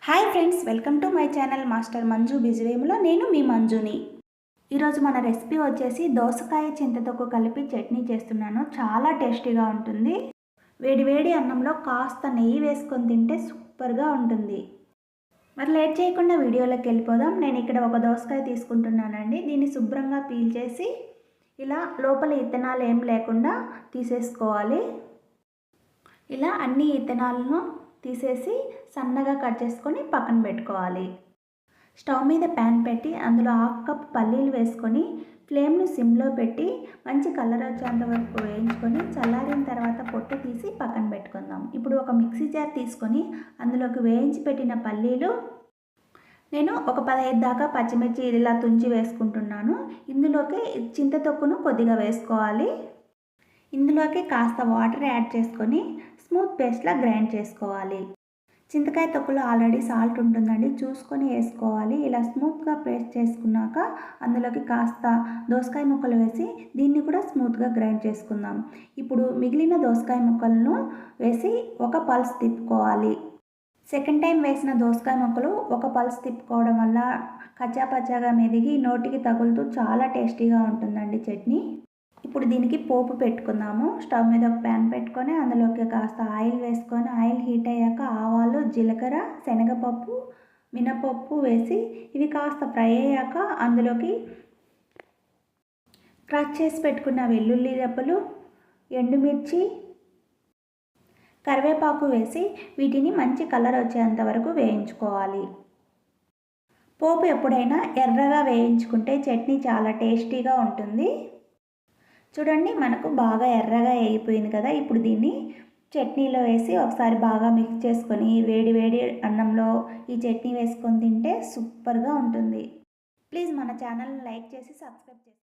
Hi friends, welcome to my channel master Manju బిజివేములో. నేను మీ మంజుని. ఈరోజు మన రెసిపీ వచ్చేసి దోసకాయ చింతతొక్కు కలిపి చట్నీ చేస్తున్నాను. చాలా టేస్టీగా ఉంటుంది. వేడి వేడి అన్నంలో కాస్త నెయ్యి వేసుకొని తింటే సూపర్గా ఉంటుంది. మరి లేట్ చేయకుండా వీడియోలోకి వెళ్ళిపోదాం. నేను ఇక్కడ ఒక దోసకాయ తీసుకుంటున్నానండి. దీన్ని శుభ్రంగా పీల్ చేసి ఇలా లోపల ఇత్తనాలు ఏం లేకుండా తీసేసుకోవాలి. ఇలా అన్ని ఇత్తనాలను తీసేసి సన్నగా కట్ చేసుకొని పక్కన పెట్టుకోవాలి. స్టవ్ మీద ప్యాన్ పెట్టి అందులో 1/2 కప్ పల్లీలు వేసుకొని ఫ్లేమ్ను సిమ్లో పెట్టి మంచి కలర్ వచ్చేంత వరకు వేయించుకొని చల్లారిన తర్వాత పొట్టు తీసి పక్కన పెట్టుకుందాం. ఇప్పుడు ఒక మిక్సీ జార్ తీసుకొని అందులోకి వేయించి పెట్టిన పల్లీలు, నేను ఒక 15 దాకా పచ్చిమిర్చి ఇలా తుంచి వేసుకుంటున్నాను. ఇందులోకి చింతతొక్కును కొద్దిగా వేసుకోవాలి. ఇందులోకి కాస్త వాటర్ యాడ్ చేసుకొని స్మూత్ పేస్ట్లా గ్రైండ్ చేసుకోవాలి. చింతకాయ తొక్కులో ఆల్రెడీ సాల్ట్ ఉంటుందండి, చూసుకొని వేసుకోవాలి. ఇలా స్మూత్గా పేస్ట్ చేసుకున్నాక అందులోకి కాస్త దోసకాయ ముక్కలు వేసి దీన్ని కూడా స్మూత్గా గ్రైండ్ చేసుకుందాం. ఇప్పుడు మిగిలిన దోసకాయ ముక్కలను వేసి ఒక పల్స్ తిప్పుకోవాలి. సెకండ్ టైం వేసిన దోసకాయ ముక్కలు ఒక పల్స్ తిప్పుకోవడం వల్ల కచ్చాపచ్చాగా మెదిగి నోటికి తగులుతూ చాలా టేస్టీగా ఉంటుందండి చట్నీ. ఇప్పుడు దీనికి పోపు పెట్టుకుందాము. స్టవ్ మీద ఒక ప్యాన్ పెట్టుకొని అందులోకి కాస్త ఆయిల్ వేసుకొని ఆయిల్ హీట్ అయ్యాక ఆవాలు, జీలకర్ర, శనగపప్పు, మినపప్పు వేసి ఇవి కాస్త ఫ్రై అయ్యాక అందులోకి క్రష్ చేసి పెట్టుకున్న వెల్లుల్లి రెబ్బలు, ఎండుమిర్చి, కరివేపాకు వేసి వీటిని మంచి కలర్ వచ్చేంత వరకు వేయించుకోవాలి. పోపు ఎప్పుడైనా ఎర్రగా వేయించుకుంటే చట్నీ చాలా టేస్టీగా ఉంటుంది. చూడండి, మనకు బాగా ఎర్రగా వేగిపోయింది కదా. ఇప్పుడు దీన్ని చట్నీలో వేసి ఒకసారి బాగా మిక్స్ చేసుకొని వేడి వేడి అన్నంలో ఈ చట్నీ వేసుకొని తింటే సూపర్గా ఉంటుంది. ప్లీజ్ మన ఛానల్ని లైక్ చేసి సబ్స్క్రైబ్ చేసి